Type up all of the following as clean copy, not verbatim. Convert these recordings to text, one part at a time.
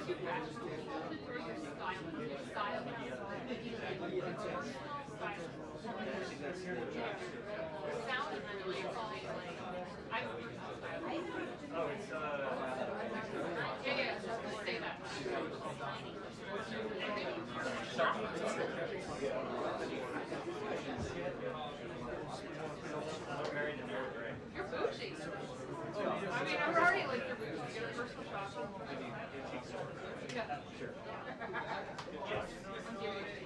you practice or your style? Your style. Sound and then like I have a personal style. Oh, it's Yeah, just say that. You're bougie. I mean, I'm already like your bougie. You're a personal shopper. Yeah. sure. I'm giving it.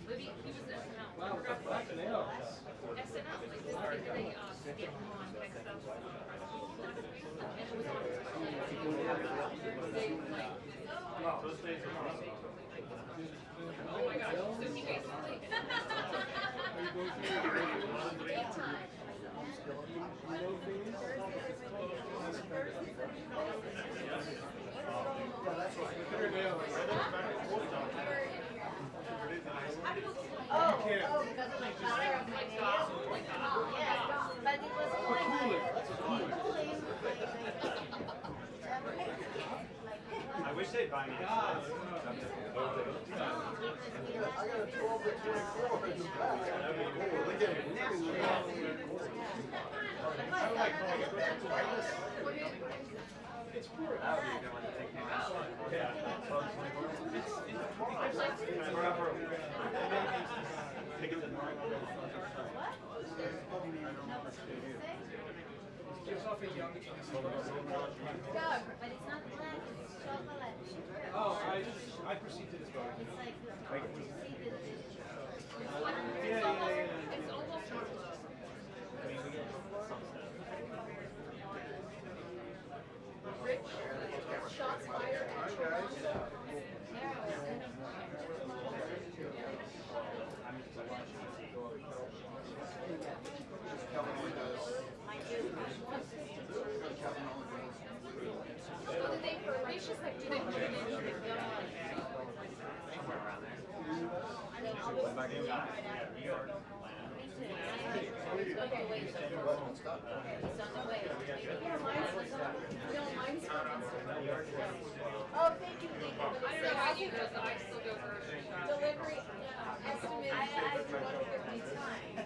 Libby, he was SNL. Wow, black nails. SNL, like this, they skit on tech stuff. And it was on they like, Those days are awesome. oh my gosh, so he basically daytime. Because of the color of my nails. Yes, but it was I wish they'd buy me a I got a 12 to 24 in the back. It's poor out here going to take me out. Yeah. Take it to Gives off a young dark, but it's not black, it's chocolate. Oh, I perceived it as dark. It's like, you see the It's almost chocolate. Rich, shots fired at So did they just like do they put it in somewhere around there. New York, Atlanta. okay, wait. It's on the way. No, mine's Oh, thank you, thank you. I don't know how you do this, I still go grocery shopping. Delivery estimate. I do 150 times.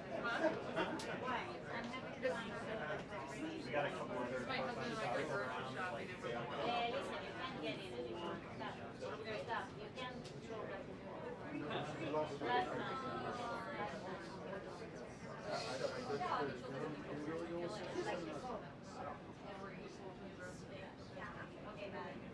Why? I'm happy to find We got a couple other. My husband and I go grocery shopping and we're like, listen, you can't get in anymore. Stop. There's stuff. You can't control like last time. Okay, bye.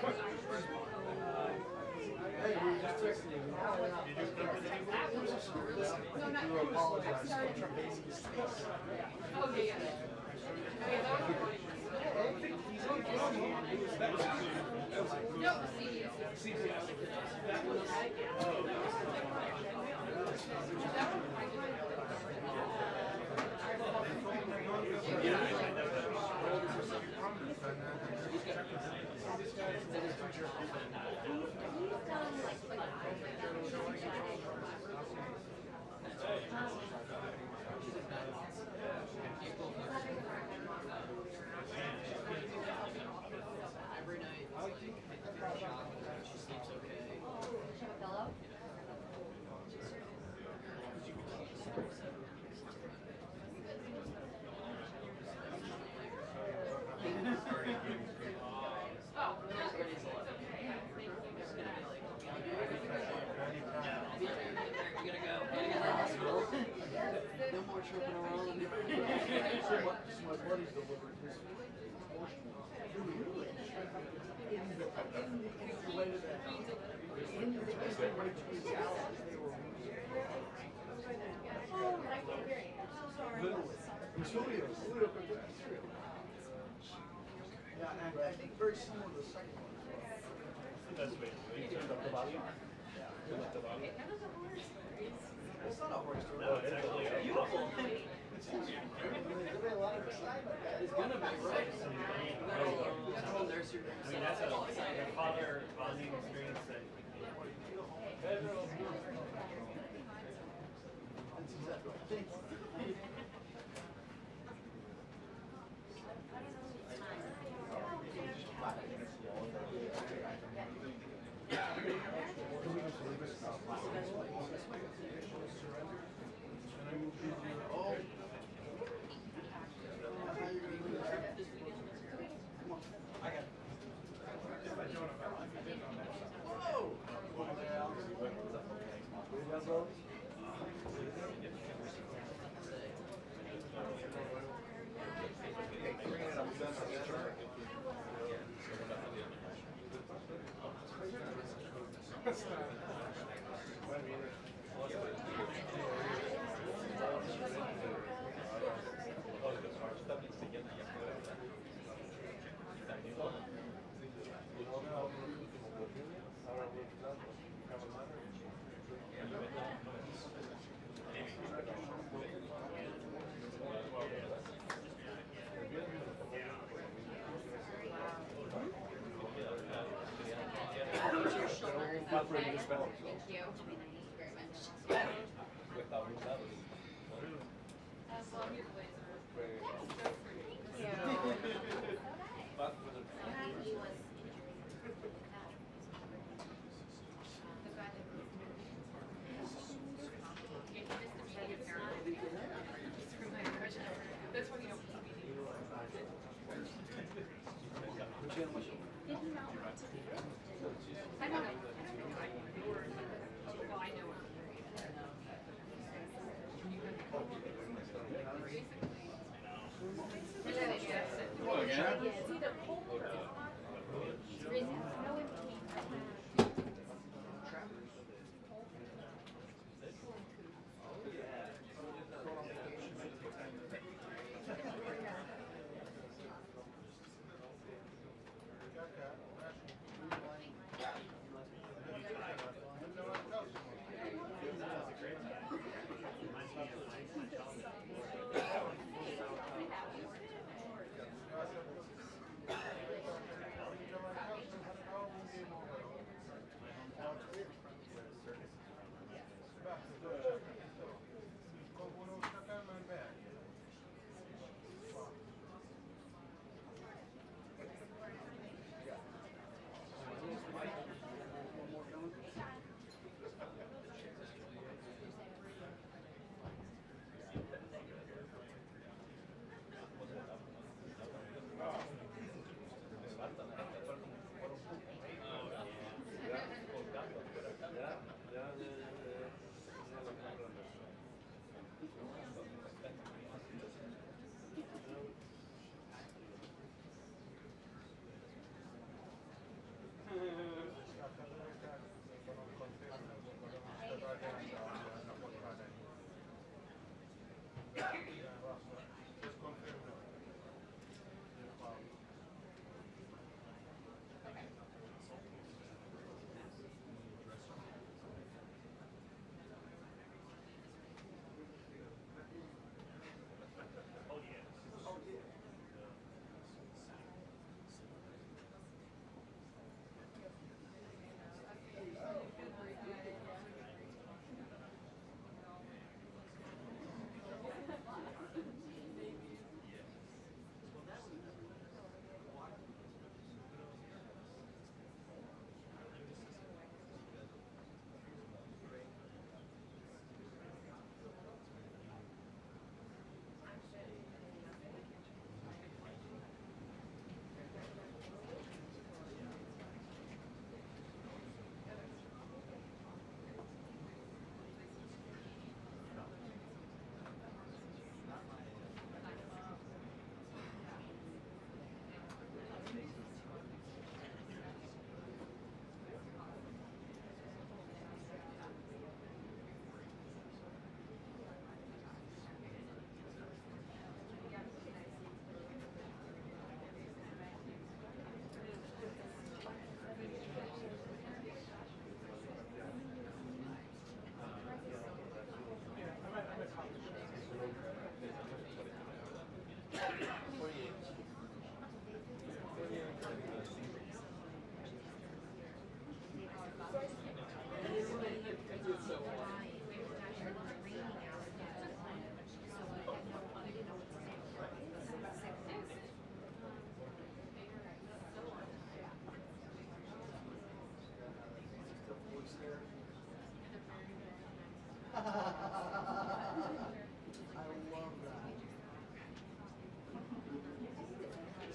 Hey, we just texted you. No, not You apologize for trapezing his face. Oh, yeah, yeah. Okay, that was funny. No, CBS. Every night, she sleeps okay. Hello? Oh, You gotta go. Gotta get to the hospital. No more tripping around. So my buddy delivered his portion right to his house as they were literally. Julio could do that. Yeah, and I think very similar to the second one. That's way. You turned up the volume? Yeah. Turned up the volume? It's not a horse story. No, it's actually beautiful. There's gonna be a lot of excitement, guys. It's gonna be right. That's all nursery. I mean, that's a father bonding experience that. That's exactly. Thank you. Very much. I love your blazer. So pretty. Thank you. He was That's why you don't put me. I don't know. Well, I know it.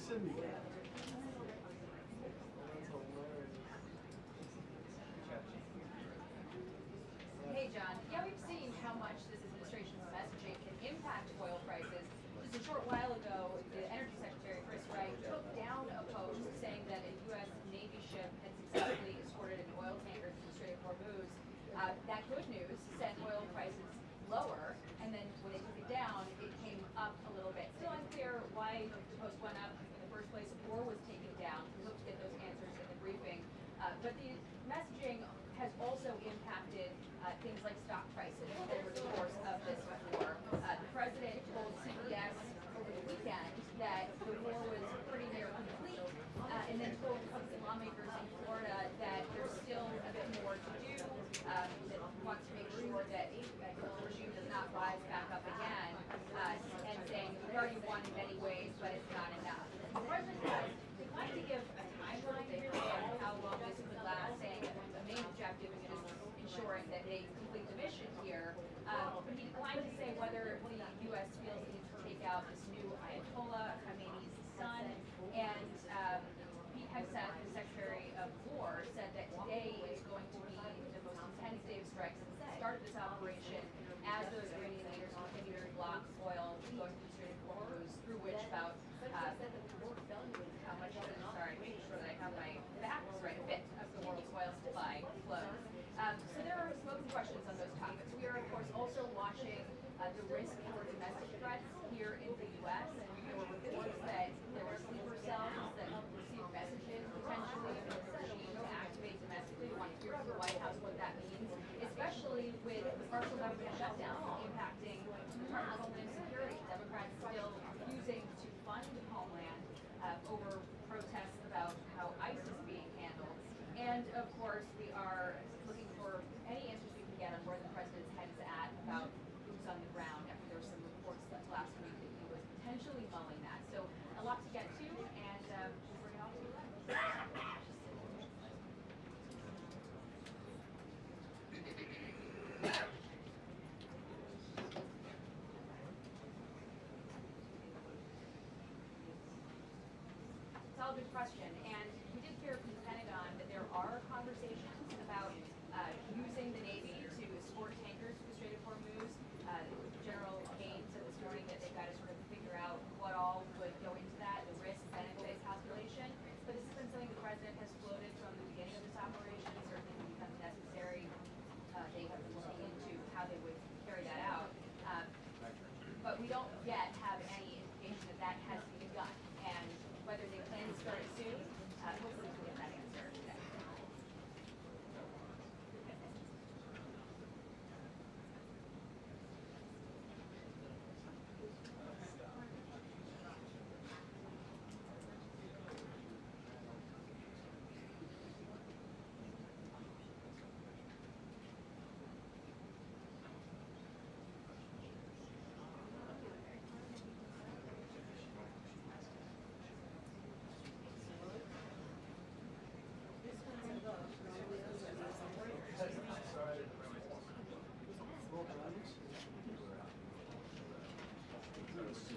syndicate. Hey, John. Yeah, we've seen how much this administration's messaging can impact oil prices. Just a short while ago, the Energy Secretary, Chris Wright, took down a post saying that a U.S. Navy ship had successfully escorted an oil tanker through the Strait of Hormuz. That good news sent oil prices lower, and then when they took it down, it came up a little bit. Still unclear why the post went up in the first place or was taken down. We hope to get those answers in the briefing. But the messaging has also impacted things like stock prices over the course of this war. The president told CBS over the weekend that the war was pretty near complete, and then told Republican lawmakers in Florida that there's still a bit more to do, that wants to make sure that the regime does not rise back up again, and saying we've already won in many ways, but it's not enough. The president has declined to give a timeline really on how long this could last, saying the main objective is just ensuring that they complete the mission here. But he declined to say whether the U.S. feels it needs to take out this new Ayatollah, Khamenei's son, and Pete Hegseth, the Secretary of War, said that today is going to be the most intense day of strikes since the start of this operation, as those Iranian leaders continue to block oil going through the Strait of Hormuz, through which about how much of it, sorry, making sure that I have my facts right, a bit of the world's oil supply flows. So there are some open questions on those topics. We are, of course, also watching the risk for domestic threats here in the U.S. There were reports that there were sleeper cells that received messages potentially from the regime to activate domestically. We want to hear from the White House what that means, especially with the partial government shutdown impacting the Department of Homeland Security. Democrats still refusing to fund Homeland over protests about how ICE is being handled. And of course, we are looking for any answers we can get on where the president's head is at about boots on the ground after there were some reports last week that he was potentially mulling that. So a lot to get to, and we'll bring it all to you. It's all a good question, and we did hear from the Pentagon that there are conversations about using the Navy to escort tankers to the Strait of Hormuz. General Kane said this morning that they've got to sort of figure out what all would go into that, the risk-benefit calculation. But this has been something the president has floated from the beginning of this operation. Certainly when it becomes necessary, they have been looking into how they would carry that out. But we don't yet have any indication that that has begun. And whether they plan to start it soon, hopefully we'll get that answer today.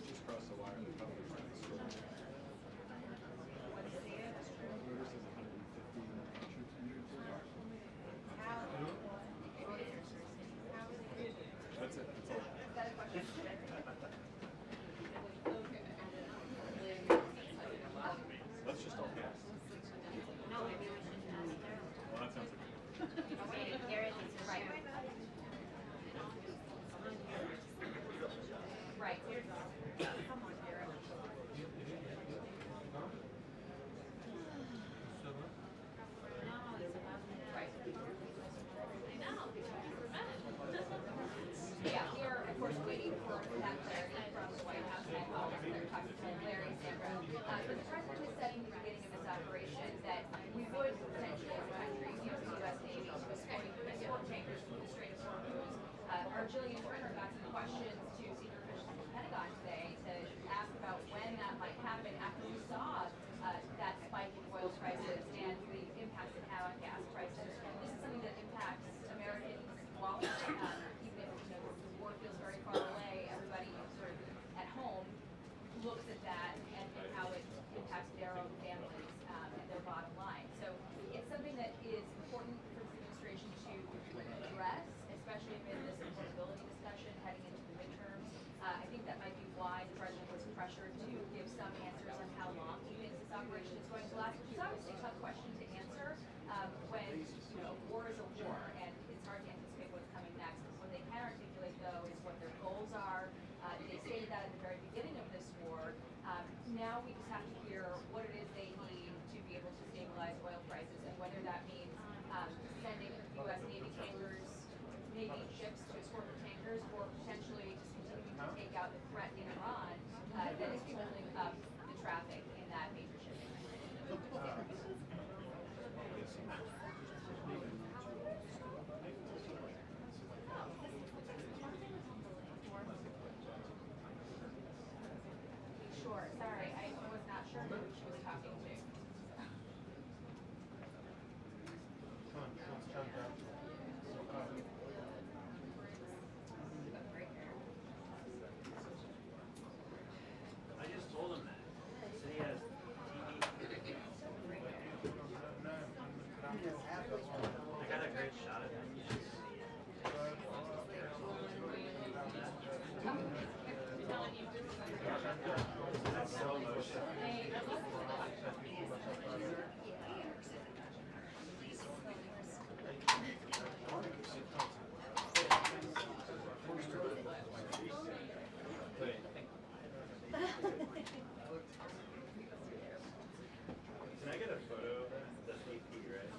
Just cross the wire. The public That's it. That's all. Is that a question? Let's just all guess. No, maybe we should ask her. Well, that sounds like Wait, Garrett needs to write. Right. Come on, Garrett. No, it's about me. Right. I know. Yeah, we are, of course, waiting for that clarity from the White House and they're talking to Larry Sandra. But the president has said in the beginning of this operation that we would potentially, as a country, use the U.S. Navy to escort tankers through the Strait of Hormuz. Our Jillian Turner got some questions to senior officials at the Pentagon today to ask about when that might happen after we saw that spike in oil prices and the impact it had on gas prices. This is something that impacts Americans' wallets, even if the war feels very far away. Everybody sort of at home looks at that and how it a war is a war, and it's hard to anticipate what's coming next. What they can articulate, though, is what their goals are. They stated that at the very beginning of this war. Now we just have to hear what it is they need to be able to stabilize oil prices, and whether that means sending U.S. Navy tankers, Navy ships to escort the tankers, or potentially just continuing to take out the threat in Iran that is holding up the traffic in that major shipping lane. Sure, sorry, I was not sure who she was talking to. I just told him that. So he has TV. I got a great shot of him. You should see it. That's slow motion. Can I get a photo of the VP, right?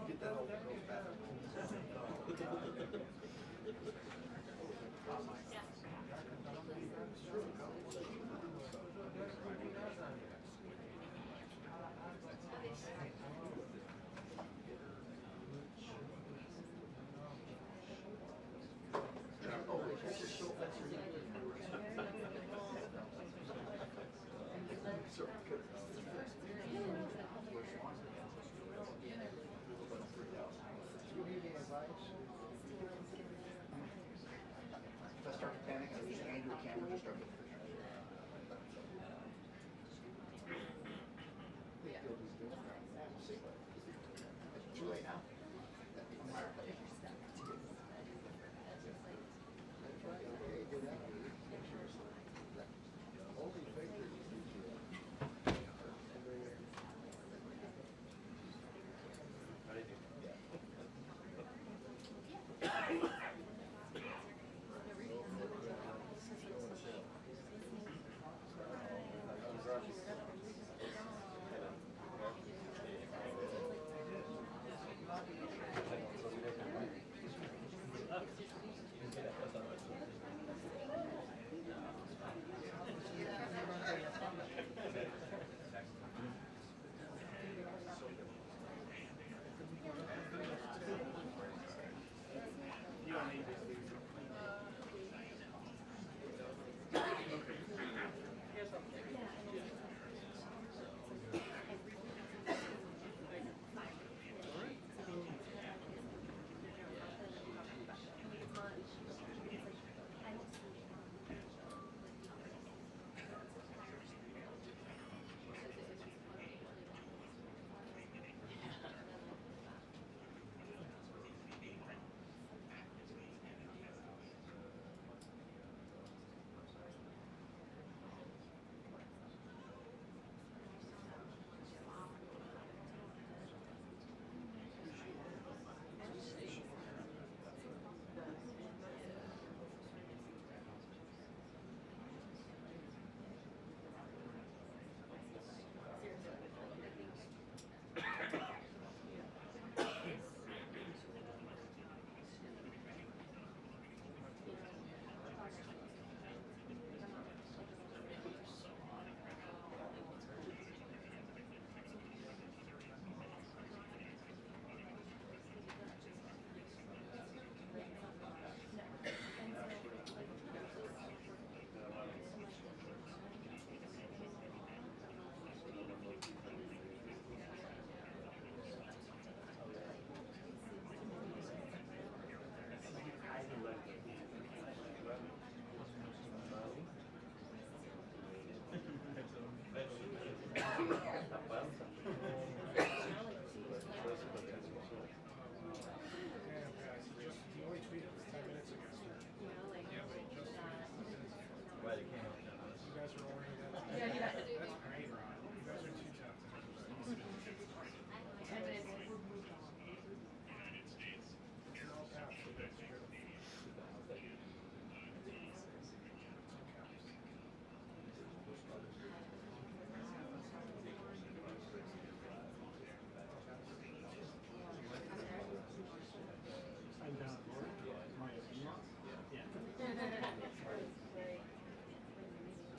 Get that old girl back.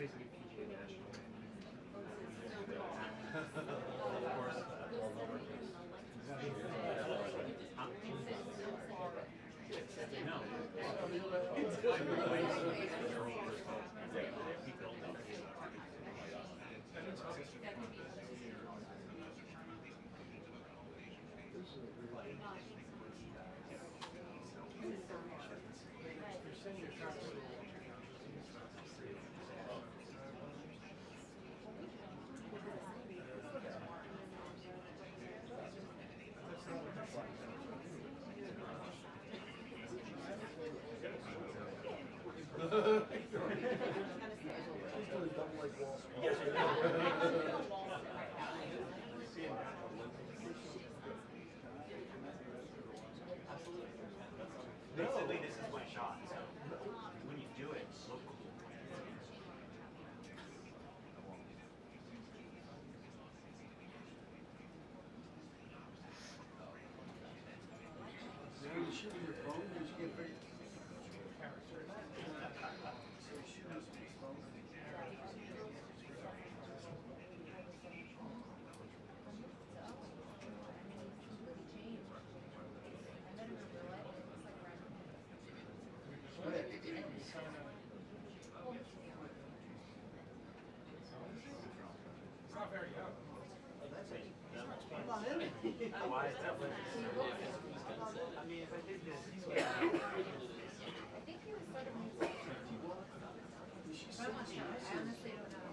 basically PGA National. Basically, this is my shot. So when you do it, look cool. When you shoot your phone, you just get very. Why is that? I mean, if I did this, I think he was sort of. I honestly don't know.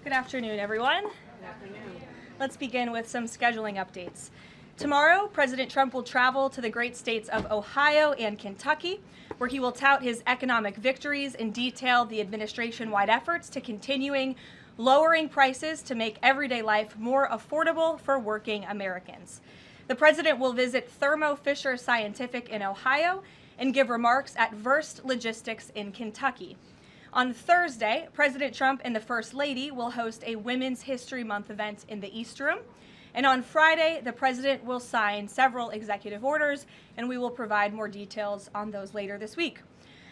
Good afternoon, everyone. Good afternoon. Let's begin with some scheduling updates. Tomorrow, President Trump will travel to the great states of Ohio and Kentucky, where he will tout his economic victories and detail the administration-wide efforts to continuing lowering prices to make everyday life more affordable for working Americans. The president will visit Thermo Fisher Scientific in Ohio and give remarks at Verst Logistics in Kentucky. On Thursday, President Trump and the First Lady will host a Women's History Month event in the East Room. And on Friday, the president will sign several executive orders, and we will provide more details on those later this week.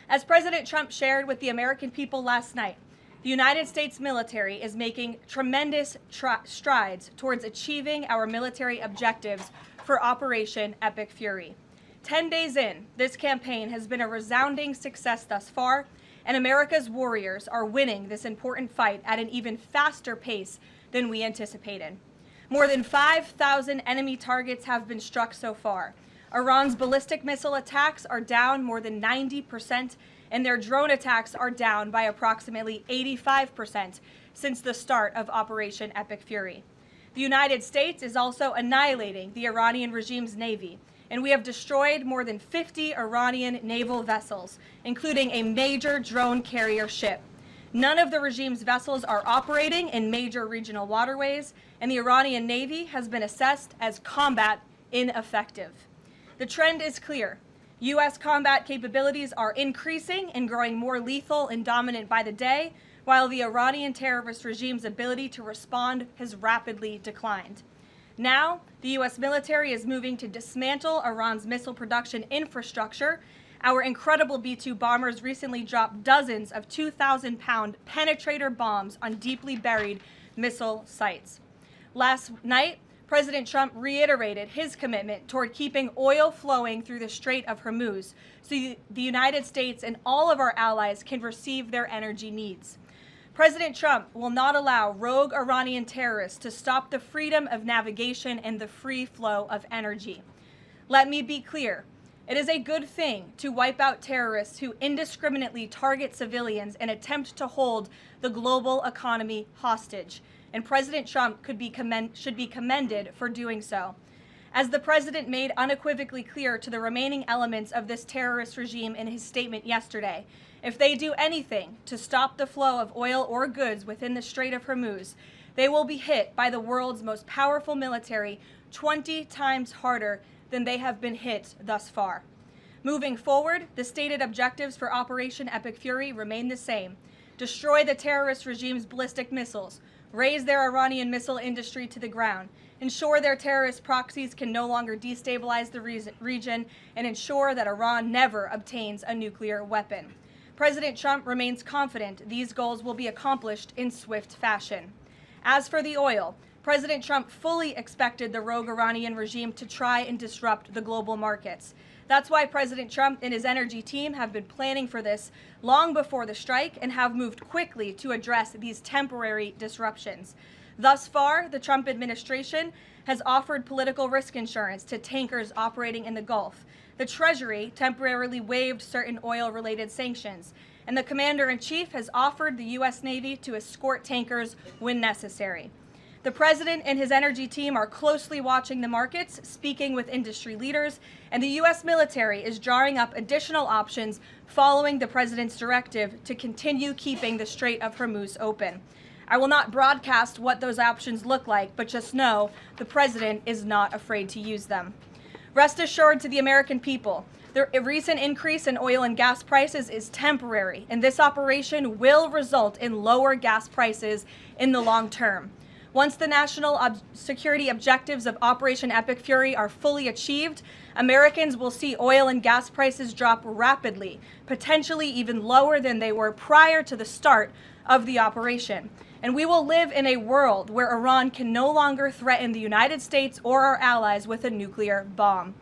As President Trump shared with the American people last night, the United States military is making tremendous strides towards achieving our military objectives for Operation Epic Fury. 10 days in, this campaign has been a resounding success thus far, and America's warriors are winning this important fight at an even faster pace than we anticipated. More than 5,000 enemy targets have been struck so far. Iran's ballistic missile attacks are down more than 90%, and their drone attacks are down by approximately 85% since the start of Operation Epic Fury. The United States is also annihilating the Iranian regime's navy, and we have destroyed more than 50 Iranian naval vessels, including a major drone carrier ship. None of the regime's vessels are operating in major regional waterways, and the Iranian Navy has been assessed as combat ineffective. The trend is clear. U.S. combat capabilities are increasing and growing more lethal and dominant by the day, while the Iranian terrorist regime's ability to respond has rapidly declined. Now, the U.S. military is moving to dismantle Iran's missile production infrastructure. Our incredible B-2 bombers recently dropped dozens of 2,000-pound penetrator bombs on deeply buried missile sites. Last night, President Trump reiterated his commitment toward keeping oil flowing through the Strait of Hormuz so the United States and all of our allies can receive their energy needs. President Trump will not allow rogue Iranian terrorists to stop the freedom of navigation and the free flow of energy. Let me be clear. It is a good thing to wipe out terrorists who indiscriminately target civilians and attempt to hold the global economy hostage, and President Trump should be commended for doing so. As the president made unequivocally clear to the remaining elements of this terrorist regime in his statement yesterday, if they do anything to stop the flow of oil or goods within the Strait of Hormuz, they will be hit by the world's most powerful military 20 times harder than they have been hit thus far. Moving forward, the stated objectives for Operation Epic Fury remain the same: destroy the terrorist regime's ballistic missiles, raise their Iranian missile industry to the ground, ensure their terrorist proxies can no longer destabilize the region, and ensure that Iran never obtains a nuclear weapon. President Trump remains confident these goals will be accomplished in swift fashion. As for the oil, President Trump fully expected the rogue Iranian regime to try and disrupt the global markets. That's why President Trump and his energy team have been planning for this long before the strike and have moved quickly to address these temporary disruptions. Thus far, the Trump administration has offered political risk insurance to tankers operating in the Gulf. The Treasury temporarily waived certain oil-related sanctions, and the Commander-in-Chief has offered the U.S. Navy to escort tankers when necessary. The president and his energy team are closely watching the markets, speaking with industry leaders, and the U.S. military is drawing up additional options following the president's directive to continue keeping the Strait of Hormuz open. I will not broadcast what those options look like, but just know the president is not afraid to use them. Rest assured to the American people, the recent increase in oil and gas prices is temporary, and this operation will result in lower gas prices in the long term. Once the national security objectives of Operation Epic Fury are fully achieved, Americans will see oil and gas prices drop rapidly, potentially even lower than they were prior to the start of the operation. And we will live in a world where Iran can no longer threaten the United States or our allies with a nuclear bomb.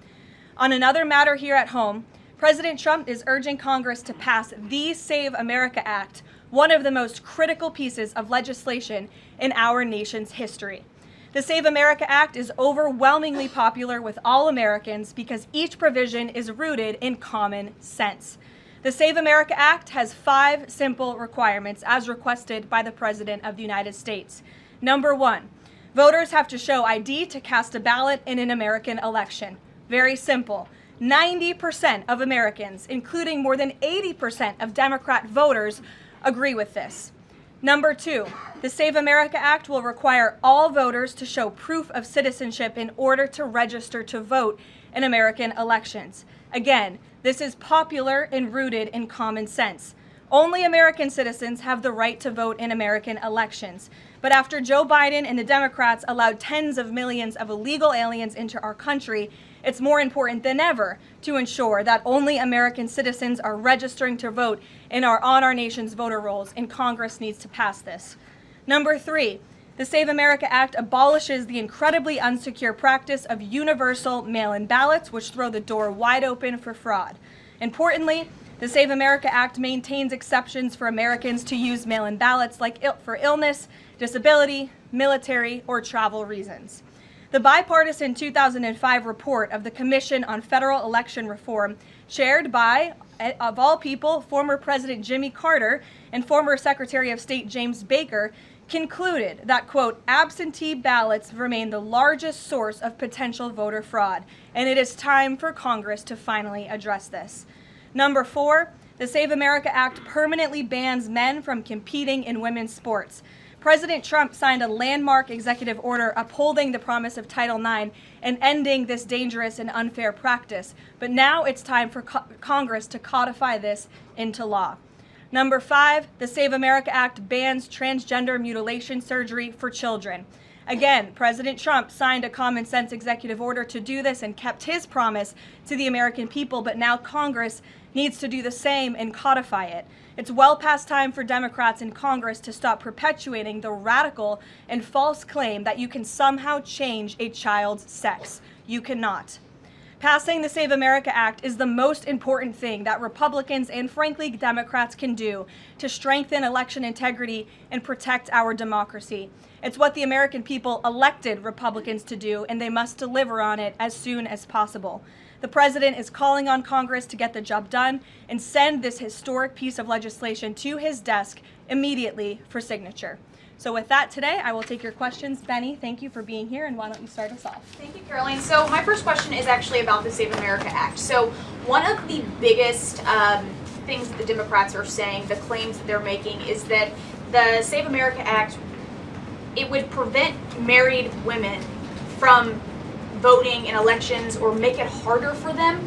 On another matter here at home, President Trump is urging Congress to pass the Save America Act, one of the most critical pieces of legislation in our nation's history. The Save America Act is overwhelmingly popular with all Americans because each provision is rooted in common sense. The Save America Act has 5 simple requirements as requested by the President of the United States. Number 1, voters have to show ID to cast a ballot in an American election. Very simple. 90% of Americans, including more than 80% of Democrat voters, agree with this. Number 2, the Save America Act will require all voters to show proof of citizenship in order to register to vote in American elections. Again, this is popular and rooted in common sense. Only American citizens have the right to vote in American elections. But after Joe Biden and the Democrats allowed tens of millions of illegal aliens into our country, it's more important than ever to ensure that only American citizens are registering to vote on our nation's voter rolls, and Congress needs to pass this. Number 3, the Save America Act abolishes the incredibly unsecure practice of universal mail-in ballots, which throw the door wide open for fraud. Importantly, the Save America Act maintains exceptions for Americans to use mail-in ballots for illness, disability, military, or travel reasons. The bipartisan 2005 report of the Commission on Federal Election Reform, chaired by, of all people, former President Jimmy Carter and former Secretary of State James Baker, concluded that, quote, absentee ballots remain the largest source of potential voter fraud, and it is time for Congress to finally address this. Number 4, the Save America Act permanently bans men from competing in women's sports. President Trump signed a landmark executive order upholding the promise of Title IX and ending this dangerous and unfair practice. But now it's time for Congress to codify this into law. Number 5, the Save America Act bans transgender mutilation surgery for children. Again, President Trump signed a common sense executive order to do this and kept his promise to the American people, but now Congress needs to do the same and codify it. It's well past time for Democrats in Congress to stop perpetuating the radical and false claim that you can somehow change a child's sex. You cannot. Passing the Save America Act is the most important thing that Republicans and, frankly, Democrats can do to strengthen election integrity and protect our democracy. It's what the American people elected Republicans to do, and they must deliver on it as soon as possible. The President is calling on Congress to get the job done and send this historic piece of legislation to his desk immediately for signature. So with that today, I will take your questions. Benny, thank you for being here, and why don't you start us off? Thank you, Caroline. So my first question is actually about the Save America Act. So one of the biggest things that the Democrats are saying, the claims that they're making, is that the Save America Act, it would prevent married women from voting in elections or make it harder for them.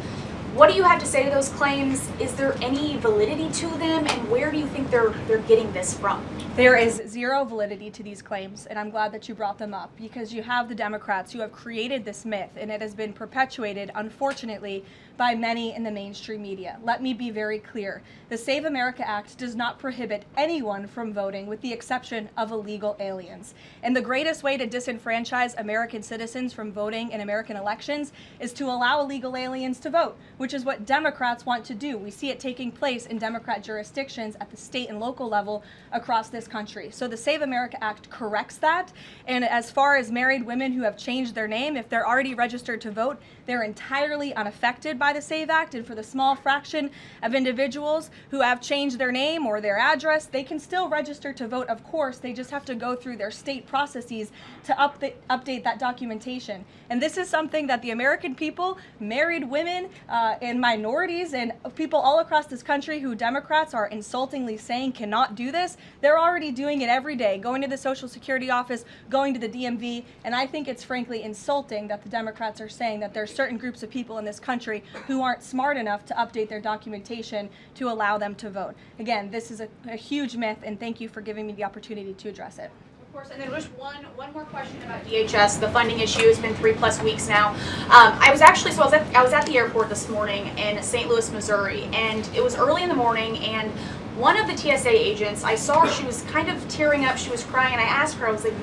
What do you have to say to those claims? Is there any validity to them, and where do you think they're getting this from? There is zero validity to these claims, and I'm glad that you brought them up, because you have the Democrats who have created this myth, and it has been perpetuated, unfortunately, by many in the mainstream media. Let me be very clear. The Save America Act does not prohibit anyone from voting with the exception of illegal aliens. And the greatest way to disenfranchise American citizens from voting in American elections is to allow illegal aliens to vote, which is what Democrats want to do. We see it taking place in Democrat jurisdictions at the state and local level across this country. So the Save America Act corrects that. And as far as married women who have changed their name, if they're already registered to vote, they're entirely unaffected by by the SAVE Act, and for the small fraction of individuals who have changed their name or their address, they can still register to vote, of course. They just have to go through their state processes to update that documentation. And this is something that the American people, married women and minorities and people all across this country who Democrats are insultingly saying cannot do this, they're already doing it every day, going to the Social Security office, going to the DMV, and I think it's frankly insulting that the Democrats are saying that there are certain groups of people in this country who aren't smart enough to update their documentation to allow them to vote. Again, this is a huge myth, and thank you for giving me the opportunity to address it. Of course, and then just one more question about DHS. The funding issue has been 3+ weeks now. I was at the airport this morning in St. Louis, Missouri, and it was early in the morning, and one of the TSA agents, I saw her, she was kind of tearing up, she was crying, and I asked her, I was like,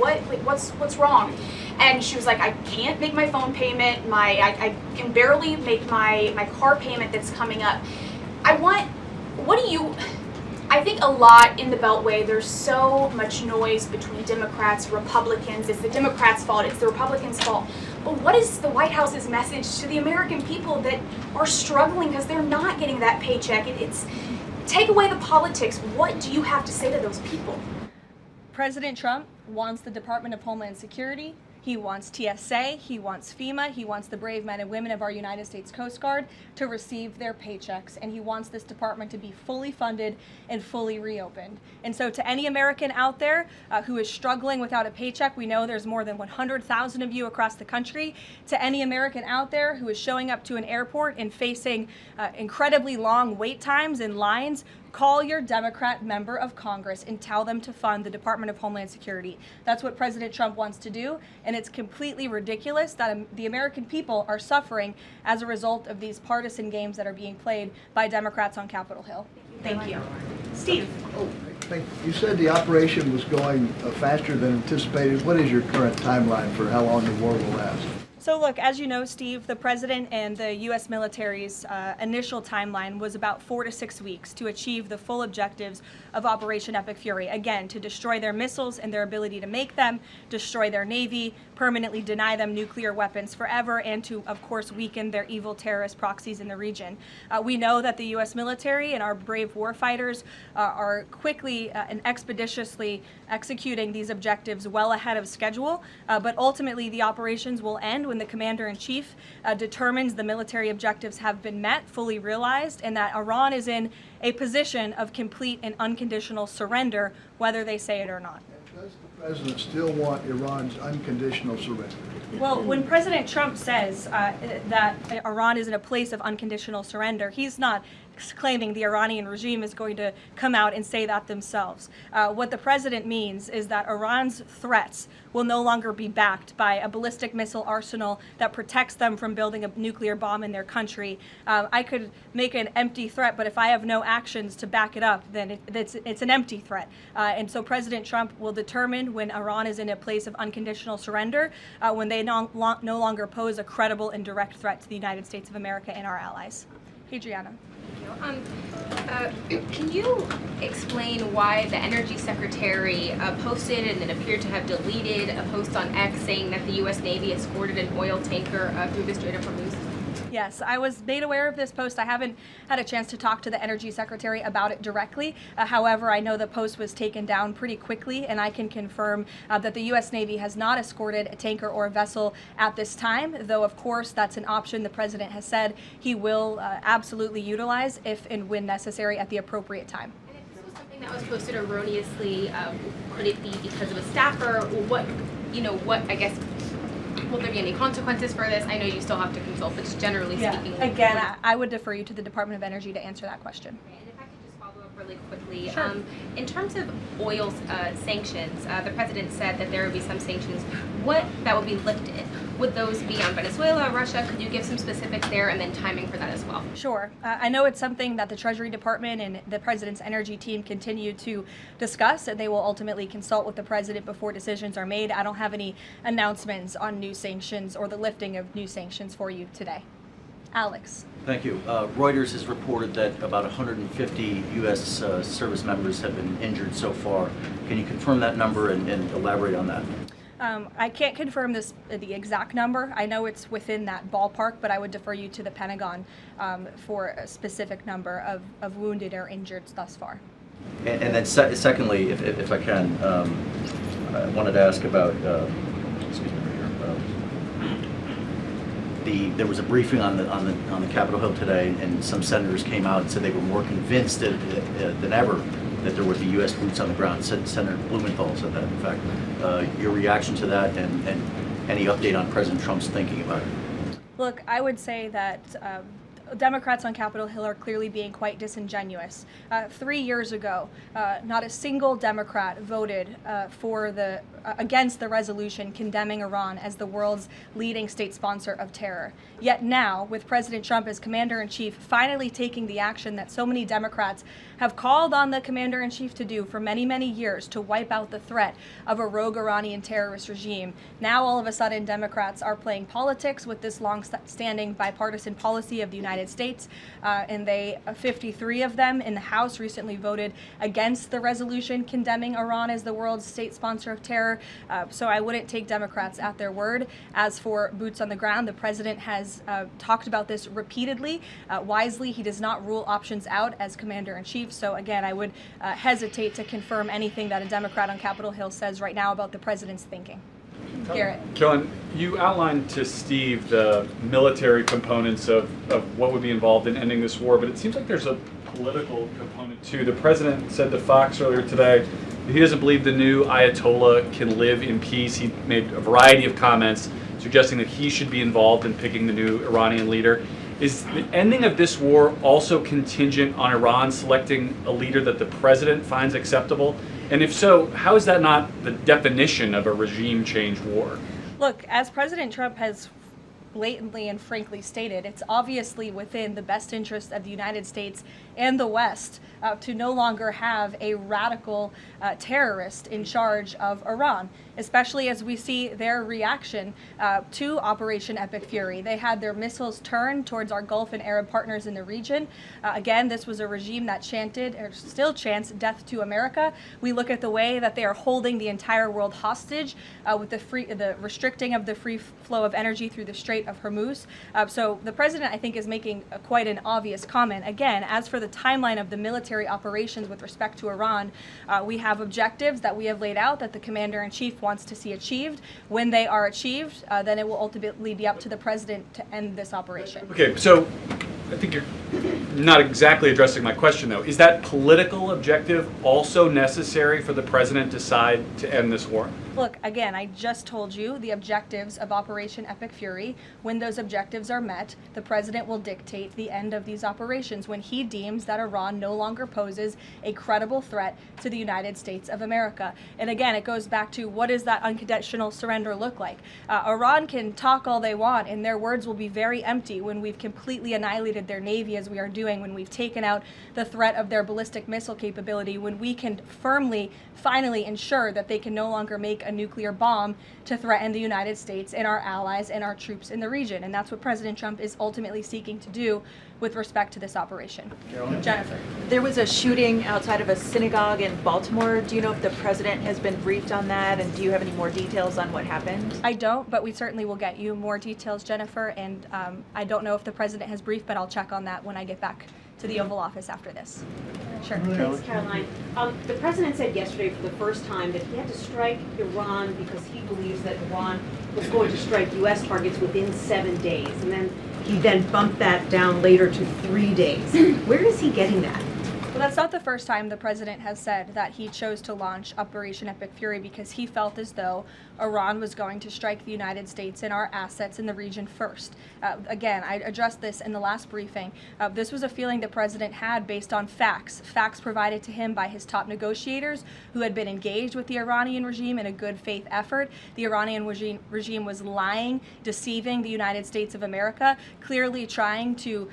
what's wrong? And she was like, I can't make my phone payment, I can barely make my car payment that's coming up. I think a lot in the Beltway, there's so much noise between Democrats, Republicans. It's the Democrats' fault, it's the Republicans' fault. But what is the White House's message to the American people that are struggling because they're not getting that paycheck? It's take away the politics. What do you have to say to those people? President Trump wants the Department of Homeland Security. He wants TSA, he wants FEMA, he wants the brave men and women of our United States Coast Guard to receive their paychecks, and he wants this department to be fully funded and fully reopened. And so to any American out there who is struggling without a paycheck, we know there's more than 100,000 of you across the country. To any American out there who is showing up to an airport and facing incredibly long wait times and lines, call your Democrat member of Congress and tell them to fund the Department of Homeland Security. That's what President Trump wants to do, and it's completely ridiculous that the American people are suffering as a result of these partisan games that are being played by Democrats on Capitol Hill. Thank you. Steve. You said the operation was going faster than anticipated. What is your current timeline for how long the war will last? So look, as you know, Steve, the president and the U.S. military's initial timeline was about 4 to 6 weeks to achieve the full objectives of Operation Epic Fury. Again, to destroy their missiles and their ability to make them, destroy their Navy, permanently deny them nuclear weapons forever, and to, of course, weaken their evil terrorist proxies in the region. We know that the U.S. military and our brave warfighters are quickly and expeditiously executing these objectives well ahead of schedule, but ultimately the operations will end when the Commander-in-Chief determines the military objectives have been met, fully realized, and that Iran is in a position of complete and unconditional surrender, whether they say it or not. Does the president still want Iran's unconditional surrender? Well, when President Trump says that Iran is in a place of unconditional surrender, he's not claiming the Iranian regime is going to come out and say that themselves. What the president means is that Iran's threats will no longer be backed by a ballistic missile arsenal that protects them from building a nuclear bomb in their country. I could make an empty threat, but if I have no actions to back it up, then it's an empty threat. And so President Trump will determine when Iran is in a place of unconditional surrender, when they no longer pose a credible and direct threat to the United States of America and our allies. Adriana. Can you explain why the Energy Secretary posted and then appeared to have deleted a post on X saying that the U.S. Navy escorted an oil tanker through the Strait of Hormuz? Yes, I was made aware of this post. I haven't had a chance to talk to the Energy Secretary about it directly. However, I know the post was taken down pretty quickly, and I can confirm that the U.S. Navy has not escorted a tanker or a vessel at this time, though, of course, that's an option the President has said he will absolutely utilize if and when necessary at the appropriate time. And if this was something that was posted erroneously, could it be because of a staffer? I guess, will there be any consequences for this? I know you still have to consult, but just generally speaking. Again, I would defer you to the Department of Energy to answer that question. And if I could just follow up really quickly. Sure. In terms of oil sanctions, the President said that there would be some sanctions that would be lifted. Would those be on Venezuela, Russia? Could you give some specifics there and then timing for that as well? Sure. I know it's something that the Treasury Department and the President's energy team continue to discuss, and they will ultimately consult with the President before decisions are made. I don't have any announcements on new sanctions or the lifting of new sanctions for you today. Alex. Thank you. Reuters has reported that about 150 U.S. service members have been injured so far. Can you confirm that number and elaborate on that? I can't confirm the exact number. I know it's within that ballpark, but I would defer you to the Pentagon for a specific number of wounded or injured thus far. And then secondly, if I can, I wanted to ask about, excuse me, there was a briefing on the Capitol Hill today, and some senators came out and said they were more convinced than ever that there would be U.S. boots on the ground. Senator Blumenthal said that, in fact. Your reaction to that, and any update on President Trump's thinking about it? Look, I would say that Democrats on Capitol Hill are clearly being quite disingenuous. 3 years ago, not a single Democrat voted against the resolution condemning Iran as the world's leading state sponsor of terror. Yet now, with President Trump as commander-in-chief finally taking the action that so many Democrats have called on the commander-in-chief to do for many, many years, to wipe out the threat of a rogue Iranian terrorist regime, now all of a sudden Democrats are playing politics with this long-standing bipartisan policy of the United States, and 53 of them in the House recently voted against the resolution condemning Iran as the world's state sponsor of terror. So I wouldn't take Democrats at their word. As for boots on the ground, the president has talked about this repeatedly. Wisely, he does not rule options out as commander-in-chief. So again, I would hesitate to confirm anything that a Democrat on Capitol Hill says right now about the president's thinking. Garrett. Karoline, you outlined to Steve the military components of what would be involved in ending this war, but it seems like there's a political component too. The president said to Fox earlier today that he doesn't believe the new Ayatollah can live in peace. He made a variety of comments suggesting that he should be involved in picking the new Iranian leader. Is the ending of this war also contingent on Iran selecting a leader that the president finds acceptable? And if so, how is that not the definition of a regime change war? Look, as President Trump has blatantly and frankly stated, it's obviously within the best interest of the United States and the West to no longer have a radical terrorist in charge of Iran, especially as we see their reaction to Operation Epic Fury. They had their missiles turned towards our Gulf and Arab partners in the region. Again, this was a regime that chanted, or still chants, death to America. We look at the way that they are holding the entire world hostage with the restricting of the free flow of energy through the Strait of Hormuz. So the president, I think, is making quite an obvious comment. Again, as for the timeline of the military operations with respect to Iran, we have objectives that we have laid out that the commander-in-chief wants to see achieved. When they are achieved, then it will ultimately be up to the president to end this operation. Okay, so I think you're not exactly addressing my question, though. Is that political objective also necessary for the president to decide to end this war? Look, again, I just told you the objectives of Operation Epic Fury. When those objectives are met, the president will dictate the end of these operations when he deems that Iran no longer poses a credible threat to the United States of America. And again, it goes back to, what does that unconditional surrender look like? Iran can talk all they want, and their words will be very empty when we've completely annihilated their navy, as we are doing, when we've taken out the threat of their ballistic missile capability, when we can firmly, finally ensure that they can no longer make a nuclear bomb to threaten the United States and our allies and our troops in the region. And that's what President Trump is ultimately seeking to do with respect to this operation. Jennifer. There was a shooting outside of a synagogue in Baltimore. Do you know if the president has been briefed on that, and do you have any more details on what happened? I don't, but we certainly will get you more details, Jennifer, and I don't know if the president has briefed, but I'll check on that when I get back to the Oval Office after this. Sure. Thanks, Karoline. The president said yesterday for the first time that he had to strike Iran because he believes that Iran was going to strike U.S. targets within 7 days. And then he bumped that down later to 3 days. Where is he getting that? Well, that's not the first time the president has said that he chose to launch Operation Epic Fury because he felt as though Iran was going to strike the United States and our assets in the region first. Again, I addressed this in the last briefing. This was a feeling the president had based on facts provided to him by his top negotiators who had been engaged with the Iranian regime in a good faith effort. The Iranian regime was lying, deceiving the United States of America, clearly trying to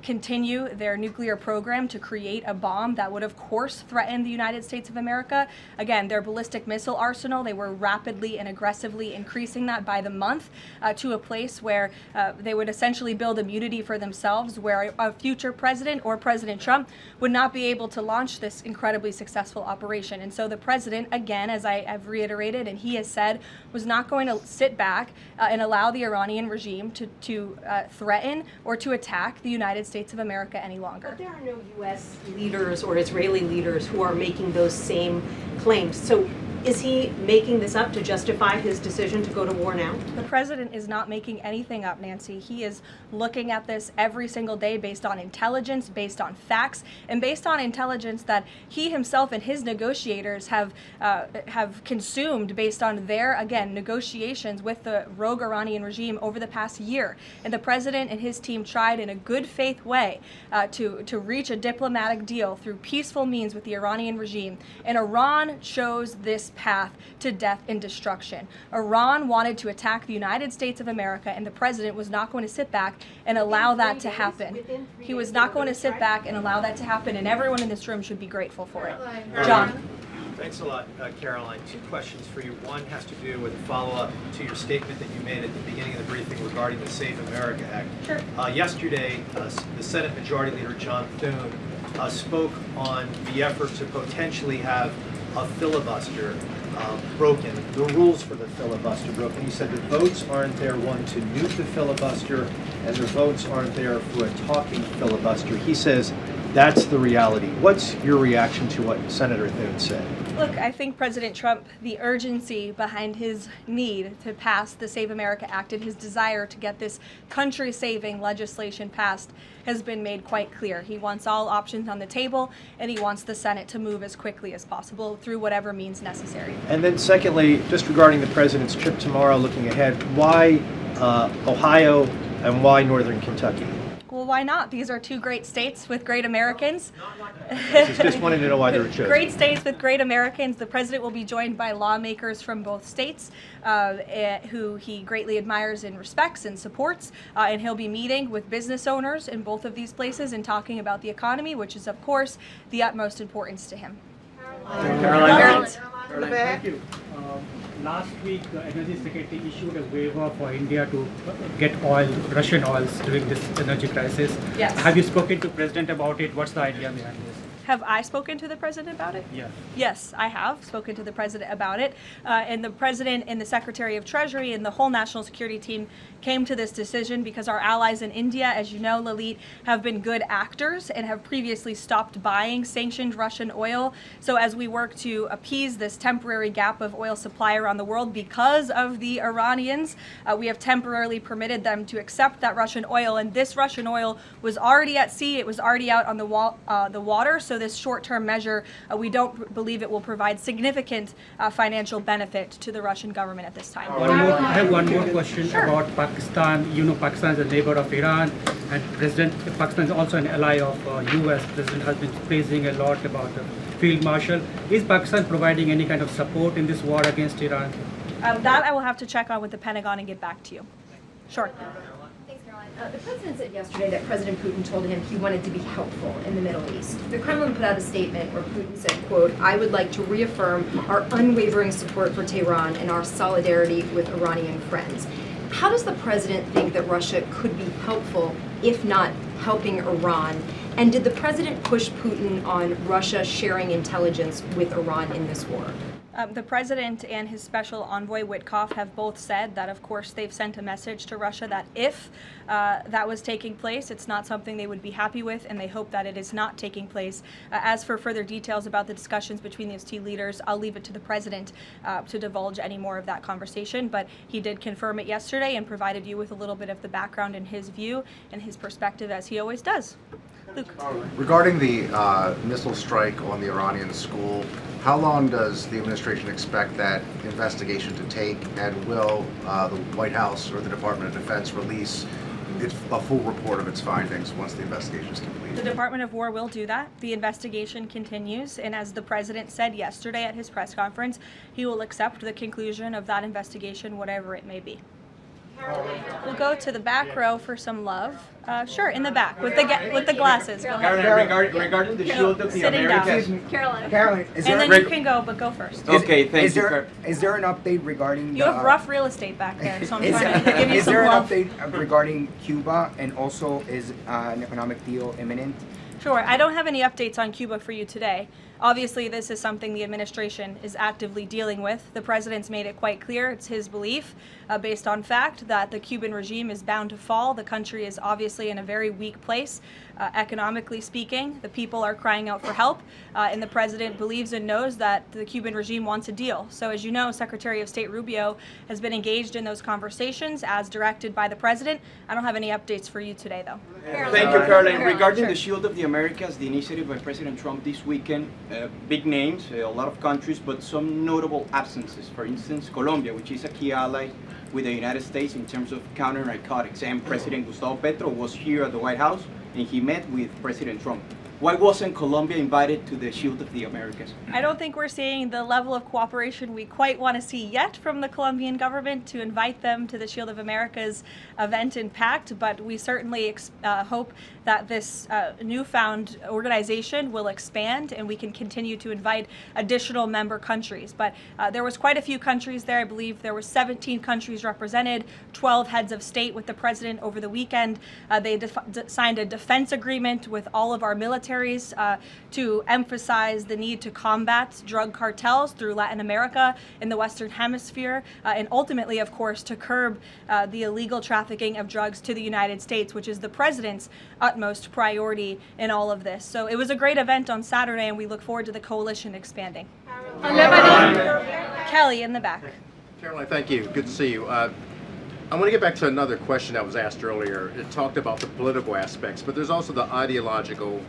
continue their nuclear program to create a bomb that would, of course, threaten the United States of America. Again, their ballistic missile arsenal, they were rapidly and aggressively increasing that by the month to a place where they would essentially build immunity for themselves, where a future president or President Trump would not be able to launch this incredibly successful operation. And so the president, again, as I've reiterated and he has said, was not going to sit back and allow the Iranian regime to threaten or to attack the United States of America any longer. But there are no U.S. leaders or Israeli leaders who are making those same claims. So is he making this up to justify his decision to go to war now? The president is not making anything up, Nancy. He is looking at this every single day based on intelligence, based on facts, and based on intelligence that he himself and his negotiators have consumed based on their, again, negotiations with the rogue Iranian regime over the past year. And the president and his team tried in a good faith way to reach a diplomatic deal through peaceful means with the Iranian regime. And Iran chose this path to death and destruction. Iran wanted to attack the United States of America, and the president was not going to sit back and allow that to happen. He was not going to sit back and allow that to happen, and everyone in this room should be grateful for it. John. Thanks a lot, Caroline. Two questions for you. One has to do with a follow-up to your statement that you made at the beginning of the briefing regarding the Save America Act. Sure. Yesterday, the Senate Majority Leader John Thune spoke on the effort to potentially have a filibuster broken, the rules for the filibuster broken. He said the votes aren't there, one, to nuke the filibuster, and the votes aren't there for a talking filibuster. He says that's the reality. What's your reaction to what Senator Thune said? Look, I think President Trump, the urgency behind his need to pass the Save America Act and his desire to get this country-saving legislation passed has been made quite clear. He wants all options on the table, and he wants the Senate to move as quickly as possible through whatever means necessary. And then secondly, just regarding the president's trip tomorrow, looking ahead, why Ohio and why Northern Kentucky? Well, why not? These are two great states with great Americans. Just wanted to know why they were chosen. Great states with great Americans. The president will be joined by lawmakers from both states who he greatly admires and respects and supports. And he'll be meeting with business owners in both of these places and talking about the economy, which is, of course, the utmost importance to him. Caroline. Thank you. Last week, the Energy Secretary issued a waiver for India to get oil, Russian oils, during this energy crisis. Yes. Have you spoken to the President about it? What's the idea behind this? Have I spoken to the president about it? Yeah. Yes, I have spoken to the president about it. And the president and the Secretary of Treasury and the whole national security team came to this decision because our allies in India, as you know, Lalit, have been good actors and have previously stopped buying sanctioned Russian oil. So as we work to appease this temporary gap of oil supply around the world because of the Iranians, we have temporarily permitted them to accept that Russian oil. And this Russian oil was already at sea. It was already out on the water. So this short-term measure, we don't believe it will provide significant financial benefit to the Russian government at this time. I have one more question Sure. about Pakistan. You know, Pakistan is a neighbor of Iran, and Pakistan is also an ally of U.S. President has been praising a lot about the field marshal. Is Pakistan providing any kind of support in this war against Iran? That I will have to check on with the Pentagon and get back to you. Sure. Thanks, Caroline. The president said yesterday that President Putin told him he wanted to be helpful in the Middle East. The Kremlin put out a statement where Putin said, quote, "I would like to reaffirm our unwavering support for Tehran and our solidarity with Iranian friends." How does the president think that Russia could be helpful, if not helping Iran? And did the president push Putin on Russia sharing intelligence with Iran in this war? The president and his special envoy Witkoff have both said that, of course, they've sent a message to Russia that if that was taking place, it's not something they would be happy with, and they hope that it is not taking place. As for further details about the discussions between these two leaders, I'll leave it to the president to divulge any more of that conversation, but he did confirm it yesterday and provided you with a little bit of the background and his view and his perspective, as he always does. Luke. Regarding the missile strike on the Iranian school, how long does the administration expect that investigation to take, and will the White House or the Department of Defense release a full report of its findings once the investigation is complete? The Department of War will do that. The investigation continues, and as the president said yesterday at his press conference, he will accept the conclusion of that investigation, whatever it may be. We'll go to the back row for some love. Sure, in the back with the glasses. Go ahead. Regarding the shield of the Sitting Americas. down. Caroline, is there And then you can go, but go first. Okay, thank you. Is there an update regarding You have rough real estate back there, so I'm is trying to give you is some there an love. update regarding Cuba, and also is an economic deal imminent? Sure. I don't have any updates on Cuba for you today. Obviously, this is something the administration is actively dealing with. The president's made it quite clear, it's his belief, based on fact, that the Cuban regime is bound to fall. The country is obviously in a very weak place, economically speaking. The people are crying out for help, and the president believes and knows that the Cuban regime wants a deal. So as you know, Secretary of State Rubio has been engaged in those conversations as directed by the president. I don't have any updates for you today, though. Thank you, Caroline. Regarding the Shield of the Americas, the initiative by President Trump this weekend, big names, a lot of countries, but some notable absences. For instance, Colombia, which is a key ally with the United States in terms of counter-narcotics. And President Gustavo Petro was here at the White House, and he met with President Trump. Why wasn't Colombia invited to the Shield of the Americas? I don't think we're seeing the level of cooperation we quite want to see yet from the Colombian government to invite them to the Shield of America's event and pact, but we certainly hope that this newfound organization will expand and we can continue to invite additional member countries. But there was quite a few countries there. I believe there were 17 countries represented, 12 heads of state with the president over the weekend. They signed a defense agreement with all of our militaries to emphasize the need to combat drug cartels through Latin America in the Western Hemisphere, and ultimately, of course, to curb the illegal trafficking of drugs to the United States, which is the president's utmost priority in all of this. So it was a great event on Saturday, and we look forward to the coalition expanding. Kelly in the back. Caroline, thank you. Good to see you. I want to get back to another question that was asked earlier. It talked about the political aspects, but there's also the ideological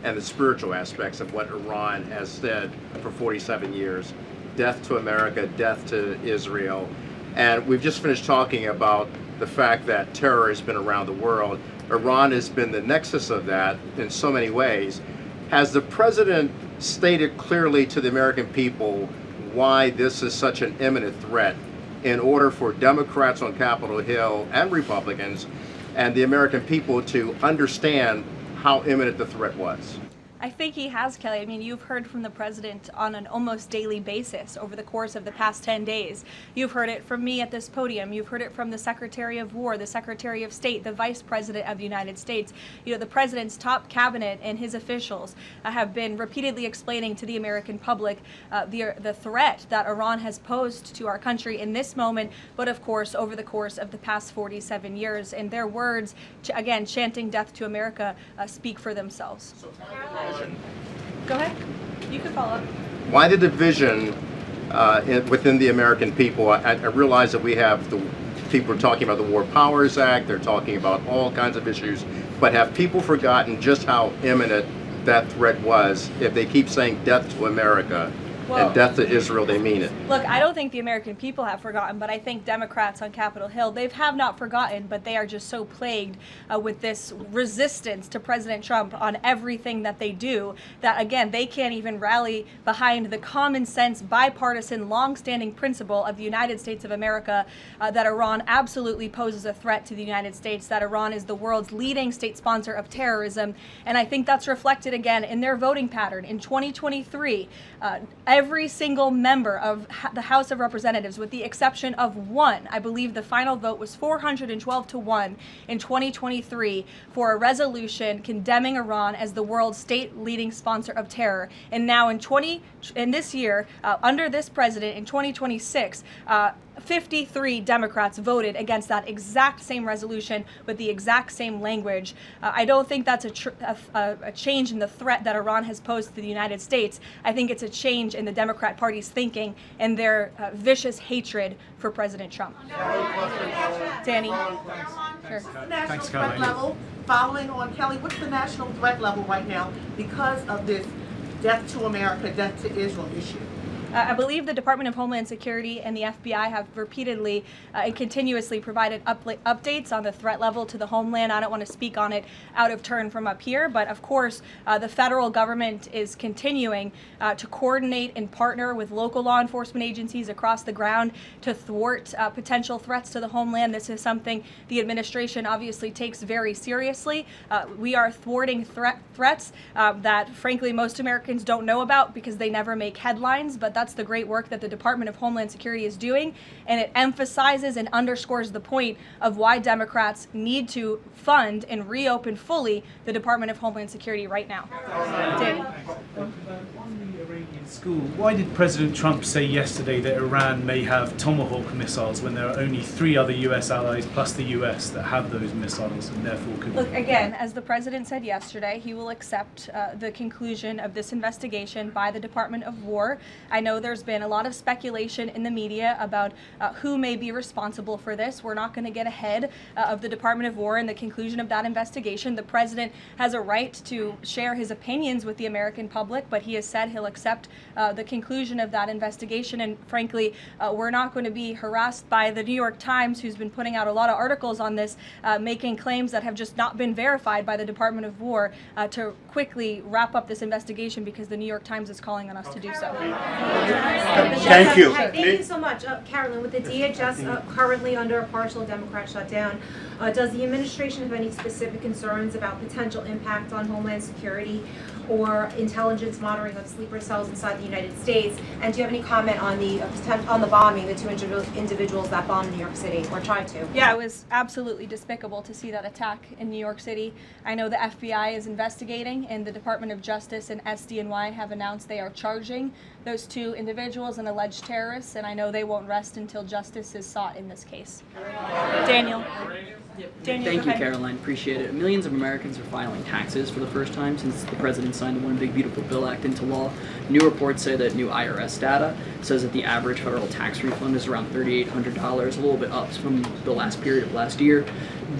and the spiritual aspects of what Iran has said for 47 years. Death to America, death to Israel. And we've just finished talking about the fact that terror has been around the world. Iran has been the nexus of that in so many ways. Has the president stated clearly to the American people why this is such an imminent threat in order for Democrats on Capitol Hill and Republicans and the American people to understand how imminent the threat was? I think he has, Kelly. I mean, you've heard from the president on an almost daily basis over the course of the past 10 days. You've heard it from me at this podium. You've heard it from the Secretary of War, the Secretary of State, the Vice President of the United States. You know, the president's top cabinet and his officials have been repeatedly explaining to the American public the threat that Iran has posed to our country in this moment, but of course over the course of the past 47 years. And their words, again, chanting death to America, speak for themselves. Go ahead. You can follow up. Why the division within the American people? I realize that we have the people are talking about the War Powers Act, they're talking about all kinds of issues, but have people forgotten just how imminent that threat was? If they keep saying death to America and death to Israel, they mean it. Look, I don't think the American people have forgotten, but I think Democrats on Capitol Hill, they have not forgotten, but they are just so plagued with this resistance to President Trump on everything that they do that, again, they can't even rally behind the common sense, bipartisan, long-standing principle of the United States of America that Iran absolutely poses a threat to the United States, that Iran is the world's leading state sponsor of terrorism, and I think that's reflected again in their voting pattern. In 2023, every single member of the House of Representatives, with the exception of one, I believe the final vote was 412 to 1 in 2023 for a resolution condemning Iran as the world's state leading sponsor of terror. And now in this year, under this president, in 2026, 53 Democrats voted against that exact same resolution with the exact same language. I don't think that's a change in the threat that Iran has posed to the United States. I think it's a change in the Democrat Party's thinking and their vicious hatred for President Trump. Danny? Sure. National threat level, following on Kelly, what's the national threat level right now because of this death to America, death to Israel issue? I believe the Department of Homeland Security and the FBI have repeatedly and continuously provided updates on the threat level to the homeland. I don't want to speak on it out of turn from up here, but of course, the federal government is continuing to coordinate and partner with local law enforcement agencies across the ground to thwart potential threats to the homeland. This is something the administration obviously takes very seriously. We are thwarting threats that, frankly, most Americans don't know about because they never make headlines, but that's the great work that the Department of Homeland Security is doing, and it emphasizes and underscores the point of why Democrats need to fund and reopen fully the Department of Homeland Security right now. Daniel. On the Iranian school, why did President Trump say yesterday that Iran may have Tomahawk missiles when there are only 3 other US allies plus the US that have those missiles and therefore could... Look, again, as the president said yesterday, he will accept the conclusion of this investigation by the Department of War. I know there's been a lot of speculation in the media about who may be responsible for this. We're not going to get ahead of the Department of War and the conclusion of that investigation. The president has a right to share his opinions with the American public, but he has said he'll accept the conclusion of that investigation. And frankly, we're not going to be harassed by the New York Times, who's been putting out a lot of articles on this, making claims that have just not been verified by the Department of War, to quickly wrap up this investigation because the New York Times is calling on us to do so. Thank you. Hi, thank you so much. Karoline, with the DHS currently under a partial Democrat shutdown, does the administration have any specific concerns about potential impact on Homeland Security or intelligence monitoring of sleeper cells inside the United States? And do you have any comment on the bombing, the 2 individuals that bombed New York City or tried to? Yeah, it was absolutely despicable to see that attack in New York City. I know the FBI is investigating, and the Department of Justice and SDNY have announced they are charging those 2 individuals and alleged terrorists, and I know they won't rest until justice is sought in this case. Daniel. Thank you, Caroline. Appreciate it. Millions of Americans are filing taxes for the first time since the president signed the One Big Beautiful Bill Act into law. New reports say that new IRS data says that the average federal tax refund is around $3,800, a little bit up from the last period of last year.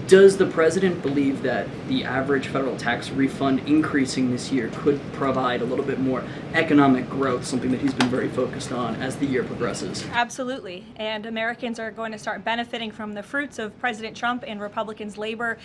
Does the president believe that the average federal tax refund increasing this year could provide a little bit more economic growth, something that he's been very focused on as the year progresses? Absolutely, and Americans are going to start benefiting from the fruits of President Trump and Republicans' labor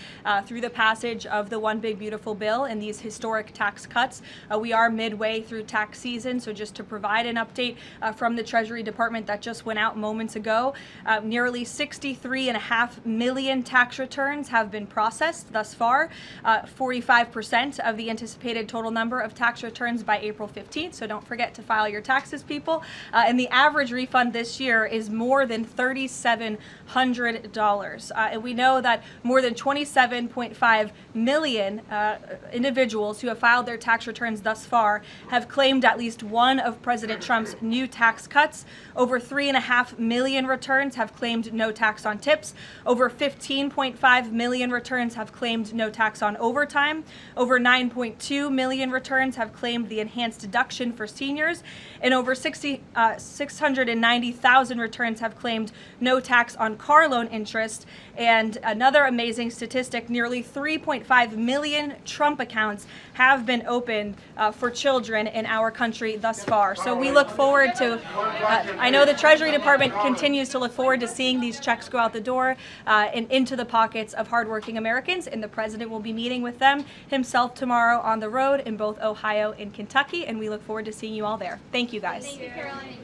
through the passage of the One Big Beautiful Bill and these historic tax cuts. We are midway through tax season, so just to provide an update from the Treasury Department that just went out moments ago, nearly 63.5 million tax returns have been processed thus far, 45% of the anticipated total number of tax returns by April 15th, so don't forget to file your taxes, people. And the average refund this year is more than $3,700. And we know that more than 27.5 million individuals who have filed their tax returns thus far have claimed at least one of President Trump's new tax cuts. Over 3.5 million returns have claimed no tax on tips. Over 15.5 million returns have claimed no tax on overtime. Over 9.2 million returns have claimed the enhanced deduction for seniors. And over 690,000 returns have claimed no tax on car loan interest. And another amazing statistic, nearly 3.5 million Trump accounts have been opened for children in our country thus far. So we look forward to, I know the Treasury Department continues to look forward to seeing these checks go out the door and into the pockets of hardworking Americans, and the president will be meeting with them himself tomorrow on the road in both Ohio and Kentucky, and we look forward to seeing you all there. Thank you, guys. Thank you, Caroline.